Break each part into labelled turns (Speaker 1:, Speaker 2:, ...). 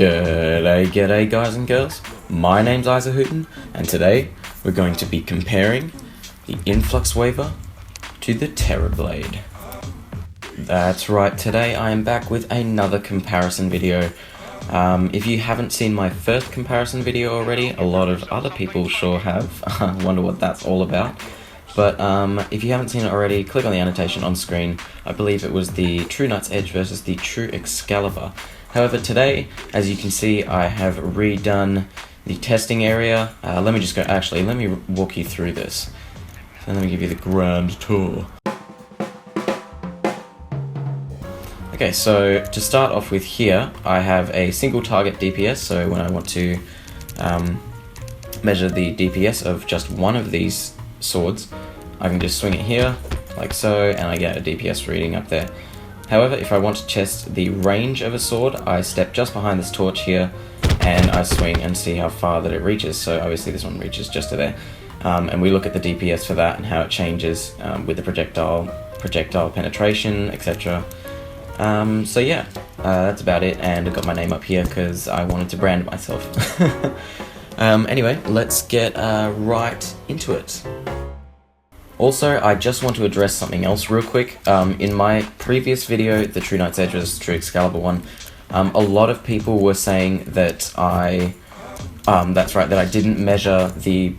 Speaker 1: G'day guys and girls, my name's Isahooten, and today we're going to be comparing the Influx Waver to the Terra Blade. That's right, today I am back with another comparison video. If you haven't seen my first comparison video already, a lot of other people sure have. I wonder what that's all about. But if you haven't seen it already, click on the annotation on screen. I believe it was the True Knight's Edge versus the True Excalibur. However, today, as you can see, I have redone the testing area. Let me walk you through this. And let me give you the grand tour. Okay, so to start off with here, I have a single target DPS, so when I want to measure the DPS of just one of these swords, I can just swing it here, like so, and I get a DPS reading up there. However, if I want to test the range of a sword, I step just behind this torch here, and I swing and see how far that it reaches. So obviously this one reaches just to there. And we look at the DPS for that and how it changes with the projectile penetration, etc. So yeah, that's about it, and I got my name up here because I wanted to brand myself. Anyway, let's get right into it. Also, I just want to address something else real quick. In my previous video, the True Knight's Edge versus True Excalibur one, a lot of people were saying that I didn't measure the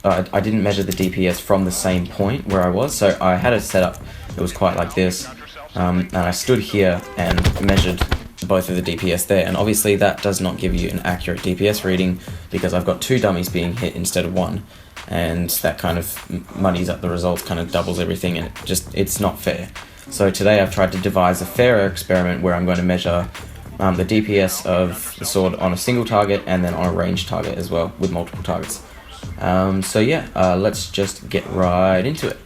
Speaker 1: I didn't measure the DPS from the same point where I was. So I had a setup that was quite like this, and I stood here and measured both of the DPS there, and obviously that does not give you an accurate DPS reading because I've got two dummies being hit instead of one. And that kind of muddies up the results, kind of doubles everything, and it's not fair. So today I've tried to devise a fairer experiment where I'm going to measure the DPS of the sword on a single target and then on a ranged target as well, with multiple targets. So yeah, let's just get right into it.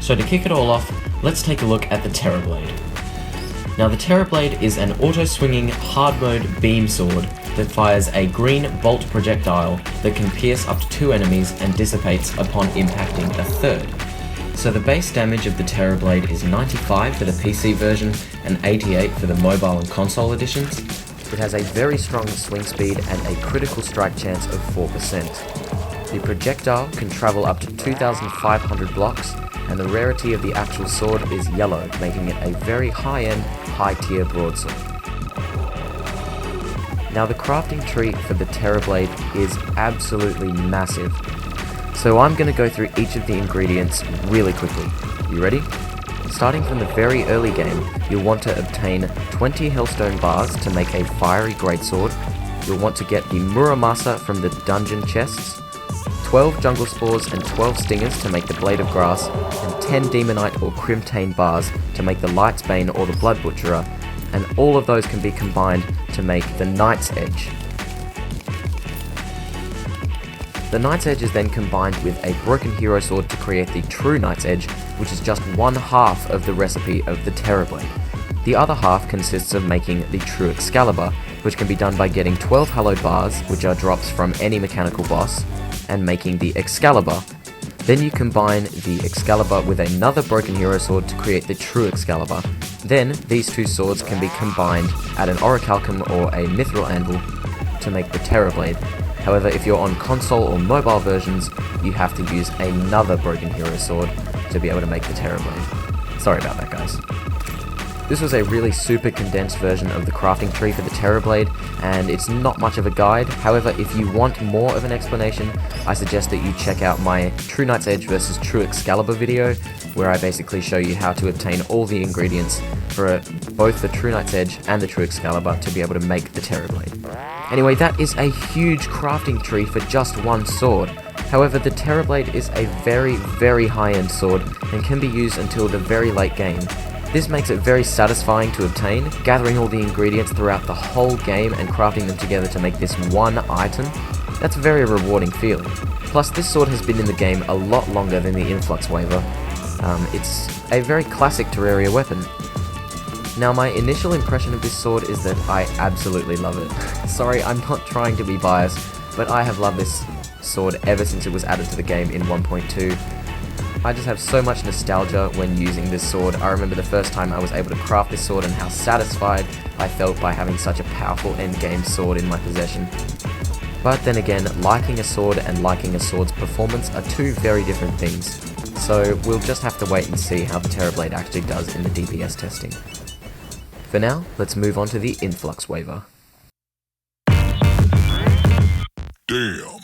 Speaker 1: So to kick it all off, let's take a look at the Terra Blade. Now the Terra Blade is an auto-swinging hard mode beam sword that fires a green bolt projectile that can pierce up to 2 enemies and dissipates upon impacting a third. So the base damage of the Terra Blade is 95 for the PC version and 88 for the mobile and console editions. It has a very strong swing speed and a critical strike chance of 4%. The projectile can travel up to 2,500 blocks, and the rarity of the actual sword is yellow, making it a very high-end, high-tier broadsword. Now the crafting tree for the Terra Blade is absolutely massive, so I'm going to go through each of the ingredients really quickly. You ready? Starting from the very early game, you'll want to obtain 20 hellstone bars to make a fiery greatsword. You'll want to get the Muramasa from the dungeon chests, 12 jungle spores and 12 stingers to make the blade of grass, and 10 demonite or crimtane bars to make the light's bane or the blood butcherer, and all of those can be combined to make the knight's edge. The knight's edge is then combined with a broken hero sword to create the true knight's edge, which is just one half of the recipe of the Terra Blade. The other half consists of making the true Excalibur, which can be done by getting 12 hallowed bars, which are drops from any mechanical boss, and making the Excalibur. Then you combine the Excalibur with another broken hero sword to create the true Excalibur. Then these two swords can be combined at an orichalcum or a mithril anvil to make the Terra Blade. However, if you're on console or mobile versions, you have to use another broken hero sword to be able to make the Terra Blade. Sorry about that, guys. This was a really super condensed version of the crafting tree for the Terra Blade, and it's not much of a guide. However, if you want more of an explanation, I suggest that you check out my True Knight's Edge versus True Excalibur video, where I basically show you how to obtain all the ingredients for both the True Knight's Edge and the True Excalibur to be able to make the Terra Blade. Anyway, that is a huge crafting tree for just one sword. However, the Terra Blade is a very, very high-end sword and can be used until the very late game. This makes it very satisfying to obtain, gathering all the ingredients throughout the whole game and crafting them together to make this one item. That's a very rewarding feeling. Plus, this sword has been in the game a lot longer than the Influx Waver. It's a very classic Terraria weapon. Now, my initial impression of this sword is that I absolutely love it. Sorry, I'm not trying to be biased, but I have loved this sword ever since it was added to the game in 1.2. I just have so much nostalgia when using this sword. I remember the first time I was able to craft this sword and how satisfied I felt by having such a powerful endgame sword in my possession. But then again, liking a sword and liking a sword's performance are two very different things. So we'll just have to wait and see how the Terra Blade actually does in the DPS testing. For now, let's move on to the Influx Waver.
Speaker 2: Damn.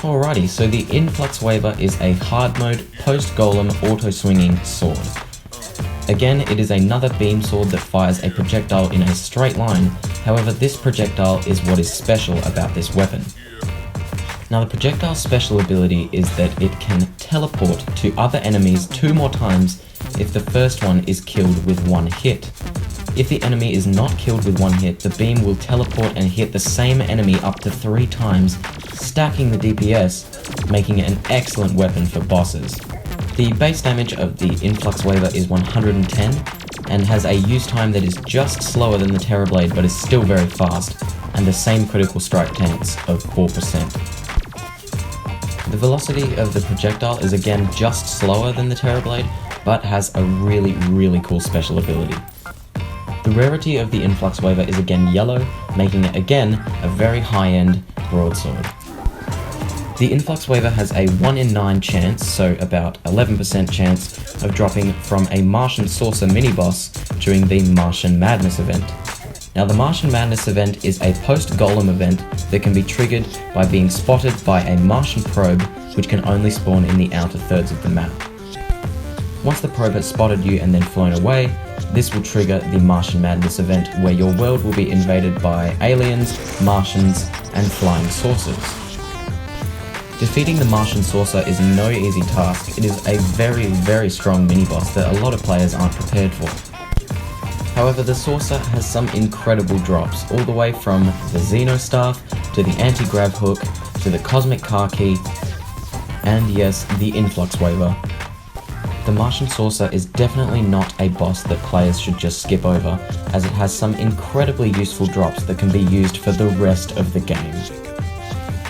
Speaker 3: Alrighty, so the Influx Waver is a hard mode, post-golem, auto-swinging sword. Again, it is another beam sword that fires a projectile in a straight line, however this projectile is what is special about this weapon. Now the projectile's special ability is that it can teleport to other enemies 2 more times if the first one is killed with 1 hit. If the enemy is not killed with 1 hit, the beam will teleport and hit the same enemy up to 3 times, stacking the DPS, making it an excellent weapon for bosses. The base damage of the Influx Waver is 110, and has a use time that is just slower than the Terra Blade but is still very fast, and the same critical strike chance of 4%. The velocity of the projectile is again just slower than the Terra Blade, but has a really cool special ability. The rarity of the Influx Waver is again yellow, making it again a very high-end broadsword. The Influx Waver has a 1 in 9 chance, so about 11% chance, of dropping from a Martian Saucer mini-boss during the Martian Madness event. Now the Martian Madness event is a post-golem event that can be triggered by being spotted by a Martian probe, which can only spawn in the outer thirds of the map. Once the probe has spotted you and then flown away, this will trigger the Martian Madness event, where your world will be invaded by aliens, Martians, and flying saucers. Defeating the Martian Saucer is no easy task. It is a very strong mini-boss that a lot of players aren't prepared for. However, the Saucer has some incredible drops, all the way from the Xeno Staff, to the Anti-Grav Hook, to the Cosmic Car Key, and yes, the Influx Waver. The Martian Saucer is definitely not a boss that players should just skip over, as it has some incredibly useful drops that can be used for the rest of the game.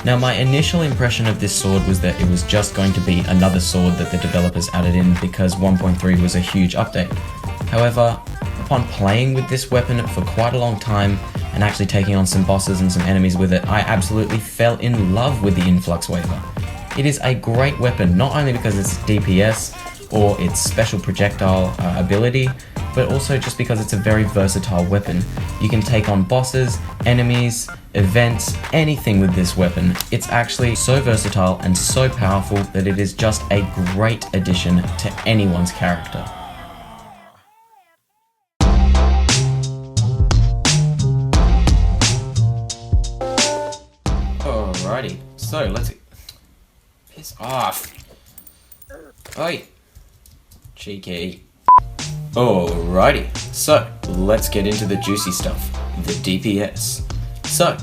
Speaker 3: Now my initial impression of this sword was that it was just going to be another sword that the developers added in because 1.3 was a huge update. However, upon playing with this weapon for quite a long time and actually taking on some bosses and some enemies with it, I absolutely fell in love with the Influx Waver. It is a great weapon, not only because it's DPS or its special projectile ability, but also just because it's a very versatile weapon. You can take on bosses, enemies, events, anything with this weapon. It's actually so versatile and so powerful that it is just a great addition to anyone's character. Alrighty, so let's piss off. Oi, cheeky. Alrighty, so let's get into the juicy stuff, the DPS. So,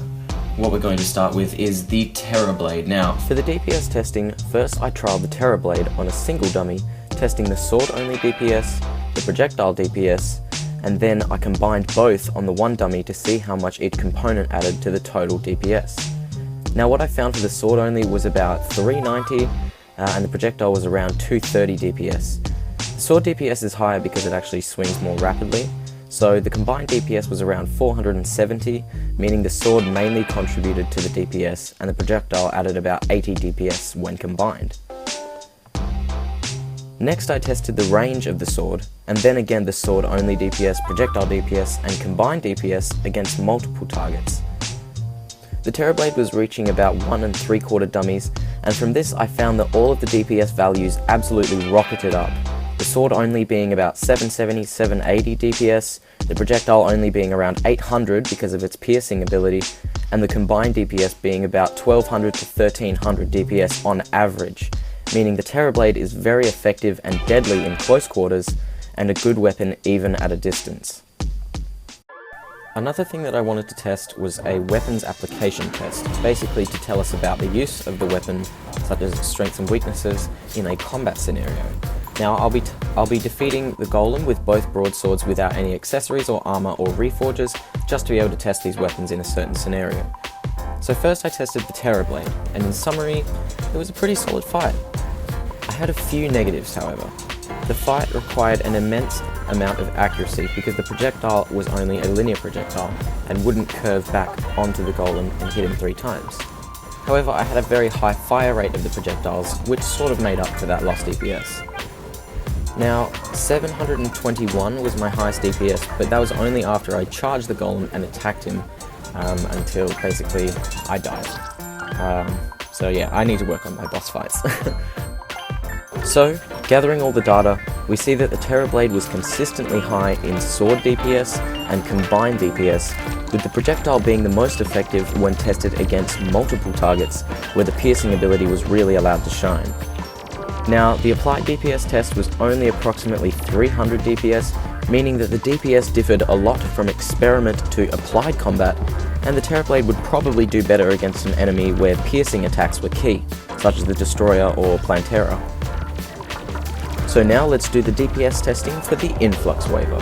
Speaker 3: what we're going to start with is the Terra Blade. Now,
Speaker 1: For the DPS testing, first I trialled the Terra Blade on a single dummy, testing the sword-only DPS, the projectile DPS, and then I combined both on the one dummy to see how much each component added to the total DPS. Now what I found for the sword-only was about 390, and the projectile was around 230 DPS. The sword DPS is higher because it actually swings more rapidly, so the combined DPS was around 470, meaning the sword mainly contributed to the DPS, and the projectile added about 80 DPS when combined. Next I tested the range of the sword, and then again the sword only DPS, projectile DPS, and combined DPS against multiple targets. The Terra Blade was reaching about 1 3/4 dummies, and from this I found that all of the DPS values absolutely rocketed up. The sword only being about 770, 780 DPS, the projectile only being around 800 because of its piercing ability, and the combined DPS being about 1200 to 1300 DPS on average, meaning the Terra Blade is very effective and deadly in close quarters, and a good weapon even at a distance. Another thing that I wanted to test was a weapons application test, basically to tell us about the use of the weapon, such as its strengths and weaknesses, in a combat scenario. Now I'll be defeating the golem with both broadswords without any accessories or armor or reforges, just to be able to test these weapons in a certain scenario. So first I tested the Terra Blade, and in summary, it was a pretty solid fight. I had a few negatives, however. The fight required an immense amount of accuracy because the projectile was only a linear projectile and wouldn't curve back onto the golem and hit him 3 times. However, I had a very high fire rate of the projectiles, which sort of made up for that lost DPS. Now, 721 was my highest DPS, but that was only after I charged the golem and attacked him until basically I died. So yeah, I need to work on my boss fights. So, gathering all the data, we see that the Terra Blade was consistently high in sword DPS and combined DPS, with the projectile being the most effective when tested against multiple targets where the piercing ability was really allowed to shine. Now, the applied DPS test was only approximately 300 DPS, meaning that the DPS differed a lot from experiment to applied combat, and the Terra Blade would probably do better against an enemy where piercing attacks were key, such as the Destroyer or Plantera. So now let's do the DPS testing for the Influx Waver.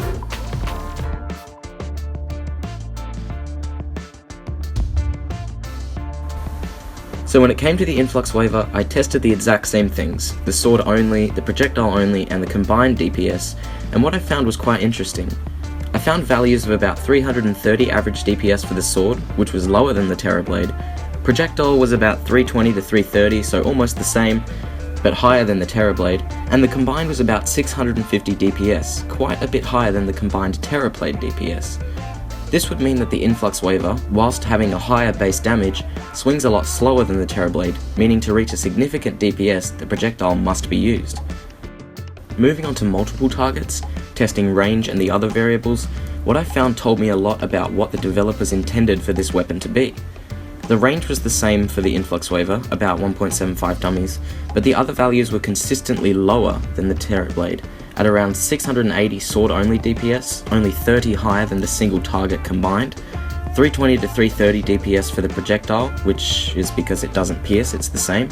Speaker 1: So when it came to the Influx Waver, I tested the exact same things, the sword only, the projectile only, and the combined DPS, and what I found was quite interesting. I found values of about 330 average DPS for the sword, which was lower than the Terra Blade. Projectile was about 320 to 330, so almost the same, but higher than the Terra Blade, and the combined was about 650 DPS, quite a bit higher than the combined Terra Blade DPS. This would mean that the Influx Waver, whilst having a higher base damage, swings a lot slower than the Terra Blade, meaning to reach a significant DPS, the projectile must be used. Moving on to multiple targets, testing range and the other variables, what I found told me a lot about what the developers intended for this weapon to be. The range was the same for the Influx Waver, about 1.75 dummies, but the other values were consistently lower than the Terra Blade, at around 680 sword-only DPS, only 30 higher than the single target combined, 320 to 330 DPS for the projectile, which is because it doesn't pierce, it's the same,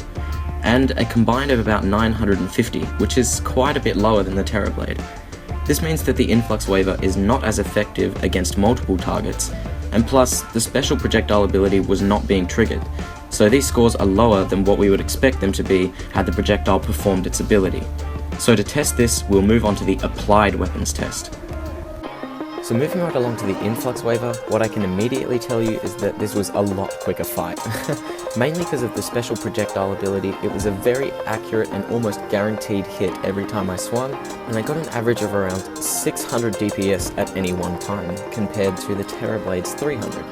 Speaker 1: and a combined of about 950, which is quite a bit lower than the Terra Blade. This means that the Influx Waver is not as effective against multiple targets, and plus, the special projectile ability was not being triggered, so these scores are lower than what we would expect them to be had the projectile performed its ability. So to test this, we'll move on to the applied weapons test. So moving right along to the Influx Waver, what I can immediately tell you is that this was a lot quicker fight. Mainly because of the special projectile ability, it was a very accurate and almost guaranteed hit every time I swung, and I got an average of around 600 DPS at any one time, compared to the Terra Blade's 300.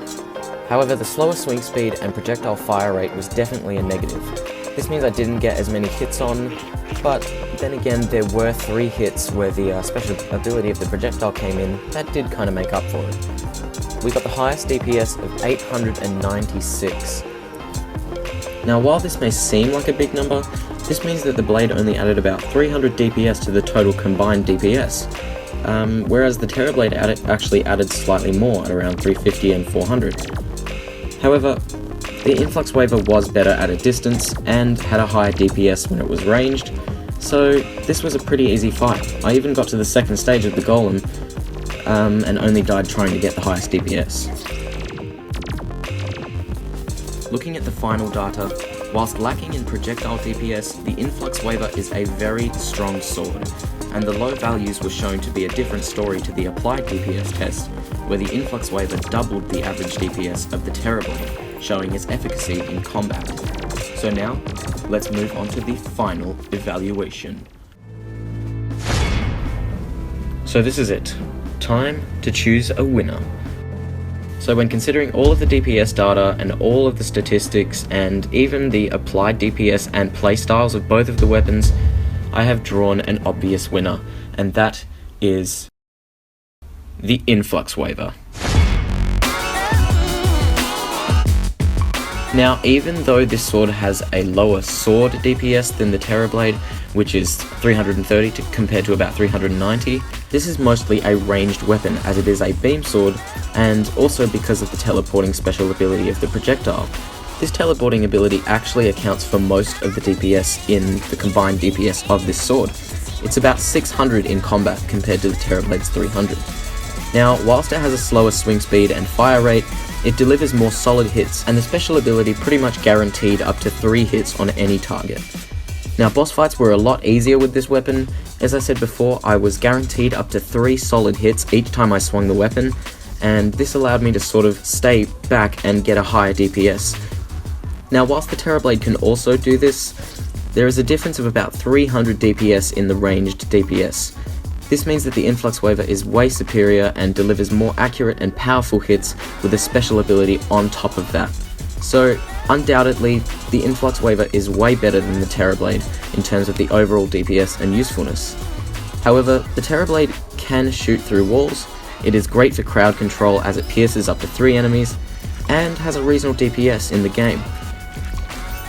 Speaker 1: However, the slower swing speed and projectile fire rate was definitely a negative. This means I didn't get as many hits on, but then again there were 3 hits where the special ability of the projectile came in that did kind of make up for it. We got the highest DPS of 896. Now while this may seem like a big number, this means that the blade only added about 300 DPS to the total combined DPS, whereas the Terra Blade actually added slightly more at around 350 and 400. However, the Influx Waver was better at a distance and had a higher DPS when it was ranged, so this was a pretty easy fight. I even got to the second stage of the golem and only died trying to get the highest DPS. Looking at the final data, whilst lacking in projectile DPS, the Influx Waver is a very strong sword, and the low values were shown to be a different story to the applied DPS test, where the Influx Waver doubled the average DPS of the Terra Blade, showing its efficacy in combat. So now, let's move on to the final evaluation. So this is it. Time to choose a winner. So when considering all of the DPS data and all of the statistics and even the applied DPS and playstyles of both of the weapons, I have drawn an obvious winner, and that is the Influx Waver. Now, even though this sword has a lower sword DPS than the Terra Blade, which is 330 compared to about 390, this is mostly a ranged weapon as it is a beam sword, and also because of the teleporting special ability of the projectile. This teleporting ability actually accounts for most of the DPS in the combined DPS of this sword. It's about 600 in combat compared to the Terra Blade's 300. Now, whilst it has a slower swing speed and fire rate, it delivers more solid hits, and the special ability pretty much guaranteed up to 3 hits on any target. Now, boss fights were a lot easier with this weapon. As I said before, I was guaranteed up to 3 solid hits each time I swung the weapon, and this allowed me to sort of stay back and get a higher DPS. Now, whilst the Terra Blade can also do this, there is a difference of about 300 DPS in the ranged DPS. This means that the Influx Waver is way superior and delivers more accurate and powerful hits with a special ability on top of that. So, undoubtedly, the Influx Waver is way better than the Terra Blade in terms of the overall DPS and usefulness. However, the Terra Blade can shoot through walls, it is great for crowd control as it pierces up to 3 enemies, and has a reasonable DPS in the game.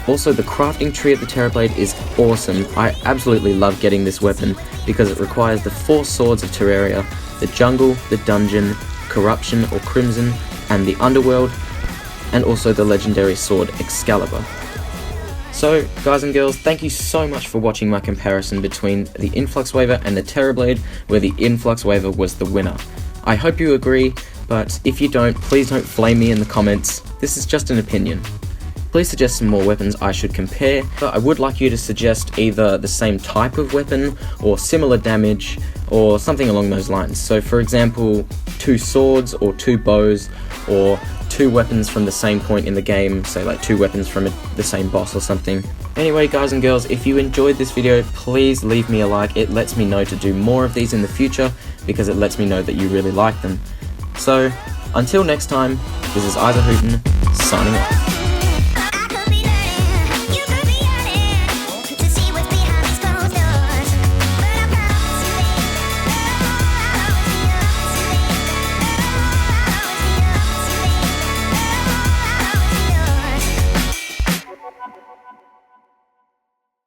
Speaker 1: Also, the crafting tree of the Terra Blade is awesome. I absolutely love getting this weapon because it requires the 4 swords of Terraria, the jungle, the dungeon, corruption or crimson, and the underworld, and also the legendary sword Excalibur. So, guys and girls, thank you so much for watching my comparison between the Influx Waver and the Terra Blade, where the Influx Waver was the winner. I hope you agree, but if you don't, please don't flame me in the comments. This is just an opinion. Please suggest some more weapons I should compare. But I would like you to suggest either the same type of weapon, or similar damage, or something along those lines. So for example, 2 swords, or 2 bows, or 2 weapons from the same point in the game, say like 2 weapons from the same boss or something. Anyway, guys and girls, if you enjoyed this video, please leave me a like. It lets me know to do more of these in the future, because it lets me know that you really like them. So, until next time, this is Isahooten, signing off.